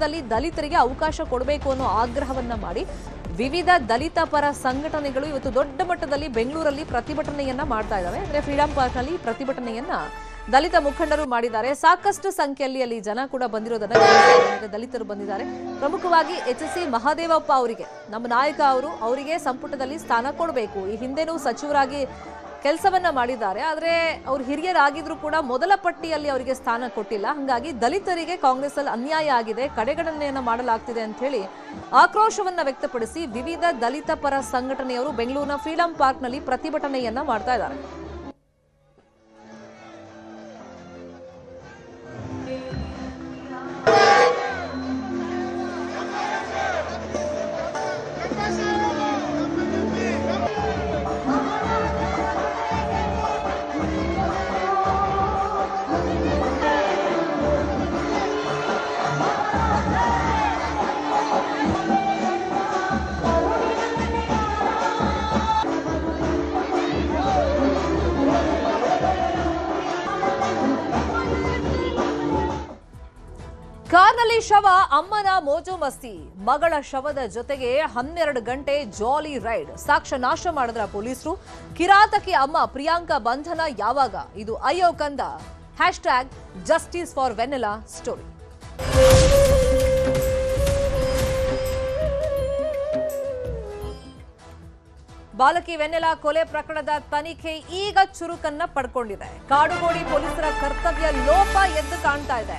ಸಂಪುಟದಲ್ಲಿ ದಲಿತರಿಗೆ ಅವಕಾಶ ಕೊಡಬೇಕು ಅನ್ನೋ ಆಗ್ರಹವನ್ನ ಮಾಡಿ ವಿವಿಧ ದಲಿತ ಪರ ಸಂಘಟನೆಗಳು ಇವತ್ತು ದೊಡ್ಡ ಮಟ್ಟದಲ್ಲಿ ಬೆಂಗಳೂರಲ್ಲಿ ಪ್ರತಿಭಟನೆಯನ್ನ ಮಾಡ್ತಾ ಇದ್ದಾವೆ. ಅಂದ್ರೆ ಫ್ರೀಡಂ ಪಾರ್ಕ್ ನಲ್ಲಿ ಪ್ರತಿಭಟನೆಯನ್ನ ದಲಿತ ಮುಖಂಡರು ಮಾಡಿದ್ದಾರೆ. ಸಾಕಷ್ಟು ಸಂಖ್ಯೆಯಲ್ಲಿ ಅಲ್ಲಿ ಜನ ಕೂಡ ಬಂದಿರೋದನ್ನ ದಲಿತರು ಬಂದಿದ್ದಾರೆ. ಪ್ರಮುಖವಾಗಿ ಎಚ್ಎಸ್ಸಿ ಮಹದೇವಪ್ಪ ಅವರಿಗೆ, ನಮ್ಮ ನಾಯಕ ಅವರಿಗೆ ಸಂಪುಟದಲ್ಲಿ ಸ್ಥಾನ ಕೊಡಬೇಕು. ಈ ಹಿಂದೆನೂ ಸಚಿವರಾಗಿ ಕೆಲಸವನ್ನ ಮಾಡಿದ್ದಾರೆ. ಆದರೆ ಅವರು ಹಿರಿಯರಾಗಿದ್ರು ಕೂಡ ಮೊದಲ ಪಟ್ಟಿಯಲ್ಲಿ ಅವರಿಗೆ ಸ್ಥಾನ ಕೊಟ್ಟಿಲ್ಲ. ಹಾಗಾಗಿ ದಲಿತರಿಗೆ ಕಾಂಗ್ರೆಸ್ ಅಲ್ಲಿ ಅನ್ಯಾಯ ಆಗಿದೆ, ಕಡೆಗಣನೆಯನ್ನ ಮಾಡಲಾಗ್ತಿದೆ ಅಂತ ಹೇಳಿ ಆಕ್ರೋಶವನ್ನ ವ್ಯಕ್ತಪಡಿಸಿ ವಿವಿಧ ದಲಿತ ಪರ ಸಂಘಟನೆಯವರು ಬೆಂಗಳೂರಿನ ಫ್ರೀಡಂ ಪಾರ್ಕ್ ನಲ್ಲಿ ಪ್ರತಿಭಟನೆಯನ್ನ ಮಾಡ್ತಾ ಇದ್ದಾರೆ. ಕಾರ್ನಲ್ಲಿ ಶವ, ಅಮ್ಮನ ಮೋಜು ಮಸ್ತಿ. ಮಗಳ ಶವದ ಜೊತೆಗೆ 12 ಗಂಟೆ ಜಾಲಿ ರೈಡ್. ಸಾಕ್ಷ್ಯ ನಾಶ ಮಾಡಿದ್ರ ಪೊಲೀಸರು. ಕಿರಾತಕಿ ಅಮ್ಮ ಪ್ರಿಯಾಂಕಾ ಬಂಧನ ಯಾವಾಗ? ಇದು ಅಯ್ಯೋ ಕಂದ #ಜಸ್ಟಿಸ್ ಫಾರ್ ವೆನೆಲಾ ಸ್ಟೋರಿ. ಬಾಲಕಿ ವೆನೆಲಾ ಕೊಲೆ ಪ್ರಕರಣದ ತನಿಖೆ ಈಗ ಚುರುಕನ್ನ ಪಡ್ಕೊಂಡಿದೆ. ಕಾಡುಗೋಡಿ ಪೊಲೀಸರ ಕರ್ತವ್ಯ ಲೋಪ ಎದ್ದು ಕಾಣ್ತಾ ಇದೆ.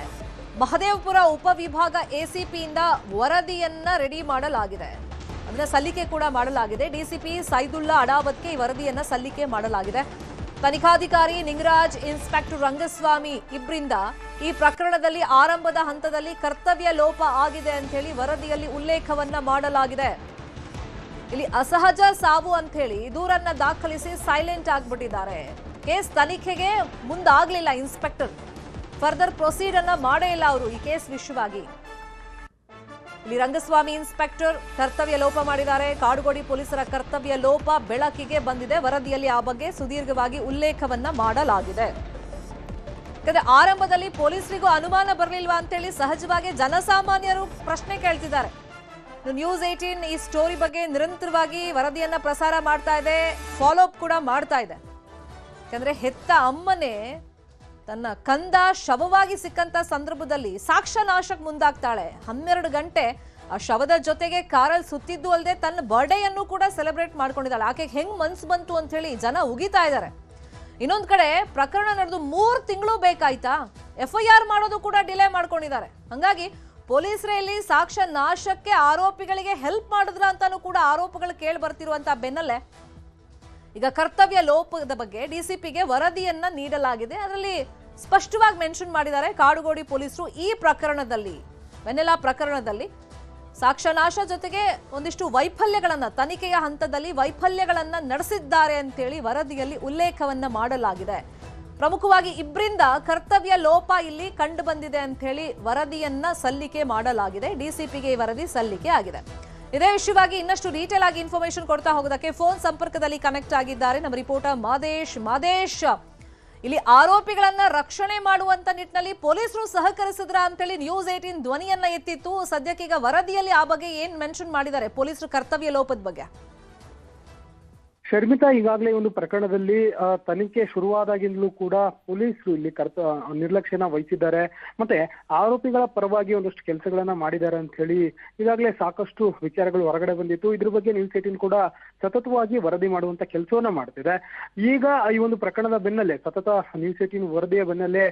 ಮಹದೇವಪುರ ಉಪವಿಭಾಗ ಎಸಿಪಿಯಿಂದ ವರದಿಯನ್ನ ರೆಡಿ ಮಾಡಲಾಗಿದೆ, ಅದನ್ನ ಸಲ್ಲಿಕೆ ಕೂಡ ಮಾಡಲಾಗಿದೆ. ಡಿಸಿಪಿ ಸೈದುಲ್ಲಾ ಅಡಾವತ್ಗೆ ಈ ವರದಿಯನ್ನ ಸಲ್ಲಿಕೆ ಮಾಡಲಾಗಿದೆ. ತನಿಖಾಧಿಕಾರಿ ನಿಂಗರಾಜ್, ಇನ್ಸ್ಪೆಕ್ಟರ್ ರಂಗಸ್ವಾಮಿ ಇಬ್ಬರಿಂದ ಈ ಪ್ರಕರಣದಲ್ಲಿ ಆರಂಭದ ಹಂತದಲ್ಲಿ ಕರ್ತವ್ಯ ಲೋಪ ಆಗಿದೆ ಅಂತ ಹೇಳಿ ವರದಿಯಲ್ಲಿ ಉಲ್ಲೇಖವನ್ನ ಮಾಡಲಾಗಿದೆ. ಇಲ್ಲಿ ಅಸಹಜ ಸಾವು ಅಂತ ಹೇಳಿ ದೂರನ್ನ ದಾಖಲಿಸಿ ಸೈಲೆಂಟ್ ಆಗ್ಬಿಟ್ಟಿದ್ದಾರೆ. ಕೇಸ್ ತನಿಖೆಗೆ ಮುಂದಾಗ್ಲಿಲ್ಲ ಇನ್ಸ್ಪೆಕ್ಟರ್, ಫರ್ದರ್ ಪ್ರೊಸೀಡ್ ಅನ್ನ ಮಾಡೇ ಇಲ್ಲ ಅವರು ಈ ಕೇಸ್ ವಿಷಯವಾಗಿ. ಇಲ್ಲಿ ರಂಗಸ್ವಾಮಿ ಇನ್ಸ್ಪೆಕ್ಟರ್ ಕರ್ತವ್ಯ ಲೋಪ ಮಾಡಿದ್ದಾರೆ. ಕಾಡುಗೋಡಿ ಪೊಲೀಸರ ಕರ್ತವ್ಯ ಲೋಪ ಬೆಳಕಿಗೆ ಬಂದಿದೆ. ವರದಿಯಲ್ಲಿ ಆ ಬಗ್ಗೆ ಸುದೀರ್ಘವಾಗಿ ಉಲ್ಲೇಖವನ್ನ ಮಾಡಲಾಗಿದೆ. ಯಾಕಂದ್ರೆ ಆರಂಭದಲ್ಲಿ ಪೊಲೀಸರಿಗೂ ಅನುಮಾನ ಬರಲಿಲ್ವಾ ಅಂತೇಳಿ ಸಹಜವಾಗಿ ಜನಸಾಮಾನ್ಯರು ಪ್ರಶ್ನೆ ಕೇಳ್ತಿದ್ದಾರೆ. ನ್ಯೂಸ್ 18 ಈ ಸ್ಟೋರಿ ಬಗ್ಗೆ ನಿರಂತರವಾಗಿ ವರದಿಯನ್ನ ಪ್ರಸಾರ ಮಾಡ್ತಾ ಇದೆ, ಫಾಲೋ ಅಪ್ ಕೂಡ ಮಾಡ್ತಾ ಇದೆ. ಯಾಕಂದ್ರೆ ಹೆತ್ತ ಅಮ್ಮನೇ ತನ್ನ ಕಂದ ಶವವಾಗಿ ಸಿಕ್ಕಂತ ಸಂದರ್ಭದಲ್ಲಿ ಸಾಕ್ಷ್ಯ ನಾಶಕ್ಕೆ ಮುಂದಾಗ್ತಾಳೆ. 12 ಗಂಟೆ ಆ ಶವದ ಜೊತೆಗೆ ಕಾರಲ್ಲಿ ಸುತ್ತಿದ್ದು ಅಲ್ಲದೆ ತನ್ನ ಬರ್ಡೇಯನ್ನು ಕೂಡ ಸೆಲೆಬ್ರೇಟ್ ಮಾಡ್ಕೊಂಡಿದ್ದಾಳೆ. ಆಕೆಗೆ ಹೆಂಗ್ ಮನ್ಸು ಬಂತು ಅಂತ ಹೇಳಿ ಜನ ಉಗಿತಾ ಇದ್ದಾರೆ. ಇನ್ನೊಂದ್ ಕಡೆ ಪ್ರಕರಣ ನಡೆದು 3 ತಿಂಗಳು ಬೇಕಾಯ್ತಾ, FIR ಮಾಡೋದು ಕೂಡ ಡಿಲೇ ಮಾಡ್ಕೊಂಡಿದ್ದಾರೆ. ಹಂಗಾಗಿ ಪೊಲೀಸರೇ ಇಲ್ಲಿ ಸಾಕ್ಷ್ಯ ನಾಶಕ್ಕೆ ಆರೋಪಿಗಳಿಗೆ ಹೆಲ್ಪ್ ಮಾಡಿದ್ರ ಅಂತಾನೂ ಕೂಡ ಆರೋಪಗಳು ಕೇಳಿ ಬರ್ತಿರುವಂತ ಬೆನ್ನಲ್ಲೇ ಈಗ ಕರ್ತವ್ಯ ಲೋಪದ ಬಗ್ಗೆ ಡಿಸಿಪಿಗೆ ವರದಿಯನ್ನ ನೀಡಲಾಗಿದೆ. ಅದರಲ್ಲಿ ಸ್ಪಷ್ಟವಾಗಿ ಮೆನ್ಷನ್ ಮಾಡಿದ್ದಾರೆ ಕಾಡುಗೋಡಿ ಪೊಲೀಸರು ಈ ಪ್ರಕರಣದಲ್ಲಿ, ವೆನೆಲಾ ಪ್ರಕರಣದಲ್ಲಿ ಸಾಕ್ಷ್ಯನಾಶ ಜೊತೆಗೆ ಒಂದಿಷ್ಟು ವೈಫಲ್ಯಗಳನ್ನ, ತನಿಖೆಯ ಹಂತದಲ್ಲಿ ವೈಫಲ್ಯಗಳನ್ನ ನಡೆಸಿದ್ದಾರೆ ಅಂತೇಳಿ ವರದಿಯಲ್ಲಿ ಉಲ್ಲೇಖವನ್ನ ಮಾಡಲಾಗಿದೆ. ಪ್ರಮುಖವಾಗಿ ಇಬ್ಬರಿಂದ ಕರ್ತವ್ಯ ಲೋಪ ಇಲ್ಲಿ ಕಂಡು ಬಂದಿದೆ ಅಂತ ಹೇಳಿ ವರದಿಯನ್ನ ಸಲ್ಲಿಕೆ ಮಾಡಲಾಗಿದೆ. ಡಿಸಿಪಿಗೆ ಈ ವರದಿ ಸಲ್ಲಿಕೆ ಆಗಿದೆ. ಇದೇ ವಿಷಯವಾಗಿ ಇನ್ನಷ್ಟು ಡೀಟೇಲ್ ಆಗಿ ಇನ್ಫಾರ್ಮೇಶನ್ ಕೊಡ್ತಾ ಹೋಗೋದಕ್ಕೆ ಫೋನ್ ಸಂಪರ್ಕದಲ್ಲಿ ಕನೆಕ್ಟ್ ಆಗಿದ್ದಾರೆ ನಮ್ಮ ರಿಪೋರ್ಟರ್ ಮಾದೇಶ್. ಇಲ್ಲಿ ಆರೋಪಿಗಳನ್ನ ರಕ್ಷಣೆ ಮಾಡುವಂತ ನಿಟ್ಟಿನಲ್ಲಿ ಪೊಲೀಸರು ಸಹಕರಿಸಿದ್ರ ಅಂತೇಳಿ ನ್ಯೂಸ್ 18 ಧ್ವನಿಯನ್ನ ಎತ್ತಿತ್ತು. ಸದ್ಯಕ್ಕೀಗ ವರದಿಯಲ್ಲಿ ಆ ಬಗ್ಗೆ ಏನ್ ಮೆನ್ಷನ್ ಮಾಡಿದ್ದಾರೆ ಪೊಲೀಸರು ಕರ್ತವ್ಯ ಲೋಪದ ಬಗ್ಗೆ? ಶರ್ಮಿತಾ, ಈಗಾಗಲೇ ಒಂದು ಪ್ರಕರಣದಲ್ಲಿ ತನಿಖೆ ಶುರುವಾದಾಗಿಂದಲೂ ಕೂಡ ಪೊಲೀಸರು ಇಲ್ಲಿ ನಿರ್ಲಕ್ಷ್ಯನ ವಹಿಸಿದ್ದಾರೆ. ಮತ್ತೆ ಆರೋಪಿಗಳ ಪರವಾಗಿ ಒಂದಷ್ಟು ಕೆಲಸಗಳನ್ನ ಮಾಡಿದ್ದಾರೆ ಅಂತ ಹೇಳಿ ಈಗಾಗಲೇ ಸಾಕಷ್ಟು ವಿಚಾರಗಳು ಹೊರಗಡೆ ಬಂದಿತ್ತು. ಇದ್ರ ಬಗ್ಗೆ ನ್ಯೂಸ್ 18 ಕೂಡ ಸತತವಾಗಿ ವರದಿ ಮಾಡುವಂತ ಕೆಲಸವನ್ನ ಮಾಡ್ತಿದೆ. ಈಗ ಈ ಒಂದು ಪ್ರಕರಣದ ಬೆನ್ನಲ್ಲೇ ಸತತ ನ್ಯೂಸ್ 18 ವರದಿಯ ಬೆನ್ನಲ್ಲೇ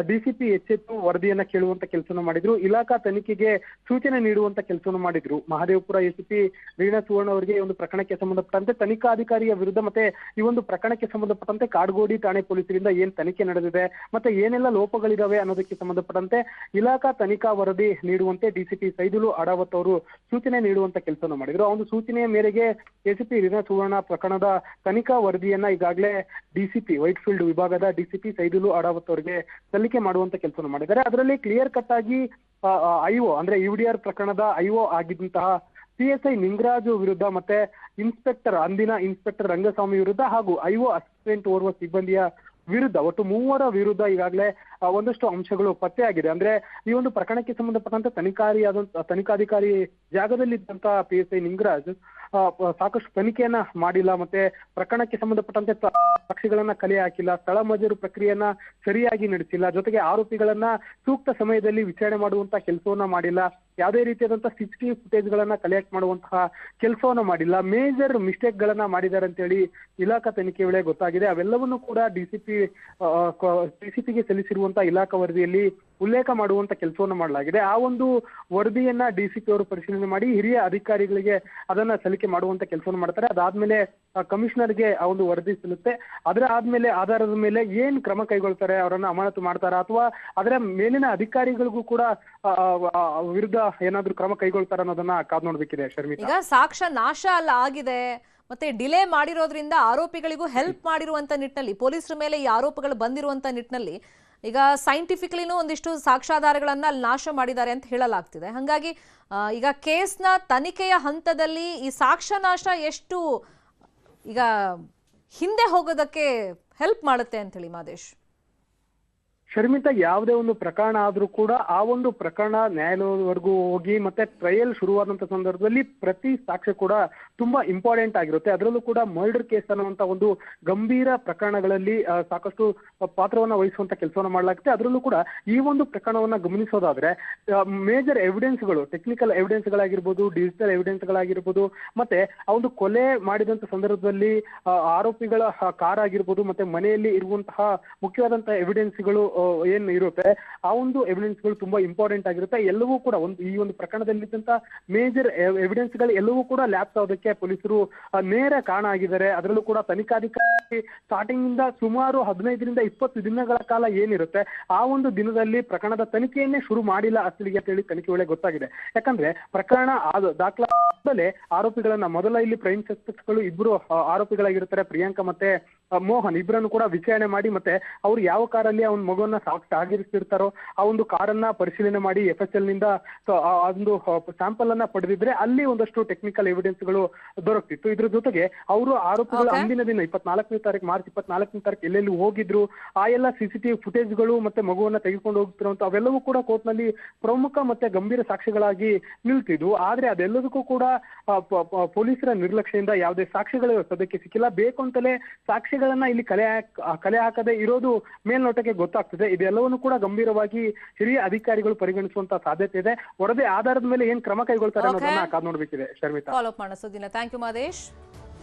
ಡಿಸಿಪಿ ಎಚ್ಚೆತ್ತು ವರದಿಯನ್ನ ಕೇಳುವಂತ ಕೆಲಸನ ಮಾಡಿದ್ರು. ಇಲಾಖಾ ತನಿಖೆಗೆ ಸೂಚನೆ ನೀಡುವಂತ ಕೆಲಸವನ್ನು ಮಾಡಿದ್ರು. ಮಹದೇವಪುರ ಎಸಿಪಿ ರೀನಾ ಸುವರ್ಣ ಅವರಿಗೆ ಈ ಒಂದು ಪ್ರಕರಣಕ್ಕೆ ಸಂಬಂಧಪಟ್ಟಂತೆ ತನಿಖಾಧಿಕಾರಿಯ ವಿರುದ್ಧ ಮತ್ತೆ ಈ ಒಂದು ಪ್ರಕರಣಕ್ಕೆ ಸಂಬಂಧಪಟ್ಟಂತೆ ಕಾಡುಗೋಡಿ ಠಾಣೆ ಪೊಲೀಸರಿಂದ ಏನ್ ತನಿಖೆ ನಡೆದಿದೆ ಮತ್ತೆ ಏನೆಲ್ಲ ಲೋಪಗಳಿದಾವೆ ಅನ್ನೋದಕ್ಕೆ ಸಂಬಂಧಪಟ್ಟಂತೆ ಇಲಾಖಾ ತನಿಖಾ ವರದಿ ನೀಡುವಂತೆ ಡಿಸಿಪಿ ಸೈದುಲು ಅಡಾವತ್ ಅವರು ಸೂಚನೆ ನೀಡುವಂತ ಕೆಲಸವನ್ನು ಮಾಡಿದ್ರು. ಆ ಒಂದು ಸೂಚನೆಯ ಮೇರೆಗೆ ಎಸಿಪಿ ರೀನಾ ಸುವರ್ಣ ಪ್ರಕರಣದ ತನಿಖಾ ವರದಿಯನ್ನ ಈಗಾಗಲೇ ಡಿಸಿಪಿ ವೈಟ್ಫೀಲ್ಡ್ ವಿಭಾಗದ ಡಿಸಿಪಿ ಸೈದುಲು ಅಡಾವತ್ ಅವರಿಗೆ ಸಲ್ಲಿಕೆ ಮಾಡುವಂತ ಕೆಲಸವನ್ನು ಮಾಡಿದ್ದಾರೆ. ಅದರಲ್ಲಿ ಕ್ಲಿಯರ್ ಕಟ್ ಆಗಿ ಐಒ ಅಂದ್ರೆ ಯುಡಿಆರ್ ಪ್ರಕರಣದ ಐಒ ಆಗಿದ್ದಂತಹ PSI ನಿಂಗರಾಜು ವಿರುದ್ಧ ಮತ್ತೆ ಅಂದಿನ ಇನ್ಸ್ಪೆಕ್ಟರ್ ರಂಗಸ್ವಾಮಿ ವಿರುದ್ಧ ಹಾಗೂ ಐಒ ಅಸಿಸ್ಟೆಂಟ್ ಓರ್ವ ಸಿಬ್ಬಂದಿಯ ವಿರುದ್ಧ ಒಟ್ಟು 3 ವಿರುದ್ಧ ಈಗಾಗಲೇ ಒಂದಷ್ಟು ಅಂಶಗಳು ಪತ್ತೆಯಾಗಿದೆ. ಅಂದ್ರೆ ಈ ಒಂದು ಪ್ರಕರಣಕ್ಕೆ ಸಂಬಂಧಪಟ್ಟಂತೆ ತನಿಖಾಧಿಕಾರಿ ಜಾಗದಲ್ಲಿದ್ದಂತ PSI ನಿಂಗರಾಜ್ ಸಾಕಷ್ಟು ತನಿಖೆಯನ್ನ ಮಾಡಿಲ್ಲ, ಮತ್ತೆ ಪ್ರಕರಣಕ್ಕೆ ಸಂಬಂಧಪಟ್ಟಂತೆ ಸಾಕ್ಷಿಗಳನ್ನ ಕಲೆ ಹಾಕಿಲ್ಲ, ಸ್ಥಳ ಮಜೂರು ಪ್ರಕ್ರಿಯೆಯನ್ನ ಸರಿಯಾಗಿ ನಡೆಸಿಲ್ಲ, ಜೊತೆಗೆ ಆರೋಪಿಗಳನ್ನ ಸೂಕ್ತ ಸಮಯದಲ್ಲಿ ವಿಚಾರಣೆ ಮಾಡುವಂತ ಕೆಲಸವನ್ನ ಮಾಡಿಲ್ಲ, ಯಾವುದೇ ರೀತಿಯಾದಂತಹ CCTV ಫುಟೇಜ್ ಗಳನ್ನ ಕಲೆಕ್ಟ್ ಮಾಡುವಂತಹ ಕೆಲಸವನ್ನ ಮಾಡಿಲ್ಲ, ಮೇಜರ್ ಮಿಸ್ಟೇಕ್ ಗಳನ್ನ ಮಾಡಿದ್ದಾರೆ ಅಂತ ಹೇಳಿ ಇಲಾಖಾ ತನಿಖೆ ವೇಳೆ ಗೊತ್ತಾಗಿದೆ. ಅವೆಲ್ಲವನ್ನು ಕೂಡ DCPಗೆ ಸಲ್ಲಿಸಿರುವಂತಹ ಇಲಾಖಾ ವರದಿಯಲ್ಲಿ ಉಲ್ಲೇಖ ಮಾಡುವಂತ ಕೆಲಸವನ್ನ ಮಾಡಲಾಗಿದೆ. ಆ ಒಂದು ವರದಿಯನ್ನ DCP ಅವರು ಪರಿಶೀಲನೆ ಮಾಡಿ ಹಿರಿಯ ಅಧಿಕಾರಿಗಳಿಗೆ ಅದನ್ನ ಸಲ್ಲಿಕೆ ಮಾಡುವಂತ ಕೆಲಸವನ್ನು ಮಾಡ್ತಾರೆ. ಅದಾದ್ಮೇಲೆ ಕಮಿಷನರ್ಗೆ ಆ ಒಂದು ವರದಿ ಸಲ್ಲುತ್ತೆ. ಅದರ ಆಧಾರದ ಮೇಲೆ ಏನ್ ಕ್ರಮ ಕೈಗೊಳ್ತಾರೆ, ಅವರನ್ನ ಅಮಾನತು ಮಾಡ್ತಾರಾ ಅಥವಾ ಅದರ ಮೇಲಿನ ಅಧಿಕಾರಿಗಳಿಗೂ ಕೂಡ ವಿರುದ್ಧ ಏನಾದ್ರೂ ಕ್ರಮ ಕೈಗೊಳ್ತಾರ ಅನ್ನೋದನ್ನ ಕಾದ್ ನೋಡ್ಬೇಕಿದೆ ಶರ್ಮಿತಾ. ಈಗ ಸಾಕ್ಷ್ಯ ನಾಶ ಅಲ್ಲ ಆಗಿದೆ, ಮತ್ತೆ ಡಿಲೇ ಮಾಡಿರೋದ್ರಿಂದ ಆರೋಪಿಗಳಿಗೂ ಹೆಲ್ಪ್ ಮಾಡಿರುವಂತ ನಿಟ್ಟಿನಲ್ಲಿ, ಪೊಲೀಸರ ಮೇಲೆ ಈ ಆರೋಪಗಳು ಬಂದಿರುವಂತ ನಿಟ್ಟಿನಲ್ಲಿ ಈಗ ಸೈಂಟಿಫಿಕಲಿನೂ ಒಂದಿಷ್ಟು ಸಾಕ್ಷ್ಯಾಧಾರಗಳನ್ನ ಅಲ್ಲಿ ನಾಶ ಮಾಡಿದ್ದಾರೆ ಅಂತ ಹೇಳಲಾಗ್ತಿದೆ. ಹಾಗಾಗಿ ಈಗ ಕೇಸ್ನ ತನಿಖೆಯ ಹಂತದಲ್ಲಿ ಈ ಸಾಕ್ಷ್ಯ ನಾಶ ಎಷ್ಟು ಈಗ ಹಿಂದೆ ಹೋಗೋದಕ್ಕೆ ಹೆಲ್ಪ್ ಮಾಡುತ್ತೆ ಅಂತ ಹೇಳಿ ಮಾದೇಶ್? ಶರ್ಮಿತಾ, ಯಾವುದೇ ಒಂದು ಪ್ರಕರಣ ಆದ್ರೂ ಕೂಡ ಆ ಒಂದು ಪ್ರಕರಣ ನ್ಯಾಯಾಲಯದವರೆಗೂ ಹೋಗಿ ಮತ್ತೆ ಟ್ರಯಲ್ ಶುರುವಾದಂತ ಸಂದರ್ಭದಲ್ಲಿ ಪ್ರತಿ ಸಾಕ್ಷ್ಯ ಕೂಡ ತುಂಬಾ ಇಂಪಾರ್ಟೆಂಟ್ ಆಗಿರುತ್ತೆ. ಅದರಲ್ಲೂ ಕೂಡ ಮರ್ಡರ್ ಕೇಸ್ ಅನ್ನುವಂತ ಒಂದು ಗಂಭೀರ ಪ್ರಕರಣಗಳಲ್ಲಿ ಸಾಕಷ್ಟು ಪಾತ್ರವನ್ನ ವಹಿಸುವಂತ ಕೆಲಸವನ್ನ ಮಾಡಲಾಗುತ್ತೆ. ಅದರಲ್ಲೂ ಕೂಡ ಈ ಒಂದು ಪ್ರಕರಣವನ್ನ ಗಮನಿಸೋದಾದ್ರೆ ಮೇಜರ್ ಎವಿಡೆನ್ಸ್ಗಳು, ಟೆಕ್ನಿಕಲ್ ಎವಿಡೆನ್ಸ್ ಗಳಾಗಿರ್ಬೋದು, ಡಿಜಿಟಲ್ ಎವಿಡೆನ್ಸ್ ಗಳಾಗಿರ್ಬೋದು, ಮತ್ತೆ ಆ ಒಂದು ಕೊಲೆ ಮಾಡಿದಂತ ಸಂದರ್ಭದಲ್ಲಿ ಆರೋಪಿಗಳ ಕಾರ್ ಆಗಿರ್ಬೋದು, ಮತ್ತೆ ಮನೆಯಲ್ಲಿ ಇರುವಂತಹ ಮುಖ್ಯವಾದಂತಹ ಎವಿಡೆನ್ಸ್ಗಳು ಏನ್ ಇರುತ್ತೆ ಆ ಒಂದು ಎವಿಡೆನ್ಸ್ ಗಳು ತುಂಬಾ ಇಂಪಾರ್ಟೆಂಟ್ ಆಗಿರುತ್ತೆ. ಎಲ್ಲವೂ ಕೂಡ ಈ ಒಂದು ಪ್ರಕರಣದಲ್ಲಿದ್ದಂತ ಮೇಜರ್ ಎವಿಡೆನ್ಸ್ ಗಳು ಎಲ್ಲವೂ ಕೂಡ ಲ್ಯಾಪ್ಸ್ ಆಗೋದಕ್ಕೆ ಪೊಲೀಸರು ನೇರ ಕಾರಣ ಆಗಿದ್ದಾರೆ. ಅದರಲ್ಲೂ ಕೂಡ ತನಿಖಾಧಿಕಾರಿ ಸ್ಟಾರ್ಟಿಂಗ್ ಇಂದ ಸುಮಾರು 15 ರಿಂದ 20 ದಿನಗಳ ಕಾಲ ಏನಿರುತ್ತೆ ಆ ಒಂದು ದಿನದಲ್ಲಿ ಪ್ರಕರಣದ ತನಿಖೆಯನ್ನೇ ಶುರು ಮಾಡಿಲ್ಲ ಅಸಲಿಗೆ ಅಂತ ಹೇಳಿ ತನಿಖೆ ವೇಳೆ ಗೊತ್ತಾಗಿದೆ. ಯಾಕಂದ್ರೆ ಪ್ರಕರಣ ದಾಖಲಾದಲೇ ಆರೋಪಿಗಳನ್ನ ಮೊದಲ ಇಲ್ಲಿ ಪ್ರೈಮ್ ಸಸ್ಪೆಕ್ಟ್ಸ್ ಗಳು ಇಬ್ರು ಆರೋಪಿಗಳಾಗಿರ್ತಾರೆ, ಪ್ರಿಯಾಂಕಾ ಮತ್ತೆ ಮೋಹನ್, ಇಬ್ಬರನ್ನು ಕೂಡ ವಿಚಾರಣೆ ಮಾಡಿ ಮತ್ತೆ ಅವ್ರು ಯಾವ ಕಾರಲ್ಲಿ ಆ ಒಂದು ಮಗುವನ್ನ ಸಾಗಿರ್ತಿರ್ತಾರೋ ಆ ಒಂದು ಕಾರನ್ನ ಪರಿಶೀಲನೆ ಮಾಡಿ FSL ನಿಂದ ಒಂದು ಸ್ಯಾಂಪಲ್ ಅನ್ನ ಪಡೆದಿದ್ರೆ ಅಲ್ಲಿ ಒಂದಷ್ಟು ಟೆಕ್ನಿಕಲ್ ಎವಿಡೆನ್ಸ್ ಗಳು ದೊರಕ್ತಿತ್ತು. ಇದ್ರ ಜೊತೆಗೆ ಅವರು ಆರೋಪಿಗಳು ಅಂದಿನ ದಿನ ಮಾರ್ಚ್ 24ನೇ ತಾರೀಕು ಎಲ್ಲೆಲ್ಲಿ ಹೋಗಿದ್ರು ಆ ಎಲ್ಲ CCTV ಫುಟೇಜ್ ಗಳು ಮತ್ತೆ ಮಗುವನ್ನ ತೆಗೆದುಕೊಂಡು ಹೋಗ್ತಿರುವಂತ ಅವೆಲ್ಲವೂ ಕೂಡ ಕೋರ್ಟ್ ನಲ್ಲಿ ಪ್ರಮುಖ ಮತ್ತೆ ಗಂಭೀರ ಸಾಕ್ಷಿಗಳಾಗಿ ನಿಲ್ತಿದ್ವು. ಆದ್ರೆ ಅದೆಲ್ಲದಕ್ಕೂ ಕೂಡ ಪೊಲೀಸರ ನಿರ್ಲಕ್ಷ್ಯದಿಂದ ಯಾವುದೇ ಸಾಕ್ಷಿಗಳು ಸದ್ಯಕ್ಕೆ ಸಿಕ್ಕಿಲ್ಲ. ಬೇಕು ಅಂತಲೇ ಸಾಕ್ಷಿಗಳನ್ನ ಇಲ್ಲಿ ಕಲೆ ಹಾಕದೆ ಇರೋದು ಮೇಲ್ನೋಟಕ್ಕೆ ಗೊತ್ತಾಗ್ತದೆ. ಇದೆಲ್ಲವನ್ನು ಕೂಡ ಗಂಭೀರವಾಗಿ ಹಿರಿಯ ಅಧಿಕಾರಿಗಳು ಪರಿಗಣಿಸುವಂತ ಸಾಧ್ಯತೆ ಇದೆ. ವರದಿ ಆಧಾರದ ಮೇಲೆ ಏನ್ ಕ್ರಮ ಕೈಗೊಳ್ತಾರೆ ಅನ್ನೋದನ್ನ ಕಾದ್ ನೋಡ್ಬೇಕಿದೆ ಶರ್ಮಿತಾ. ಫಾಲೋ ಅಪ್ ಮಾಡೋ ಸುದ್ದಿನ. Thank you Madesh.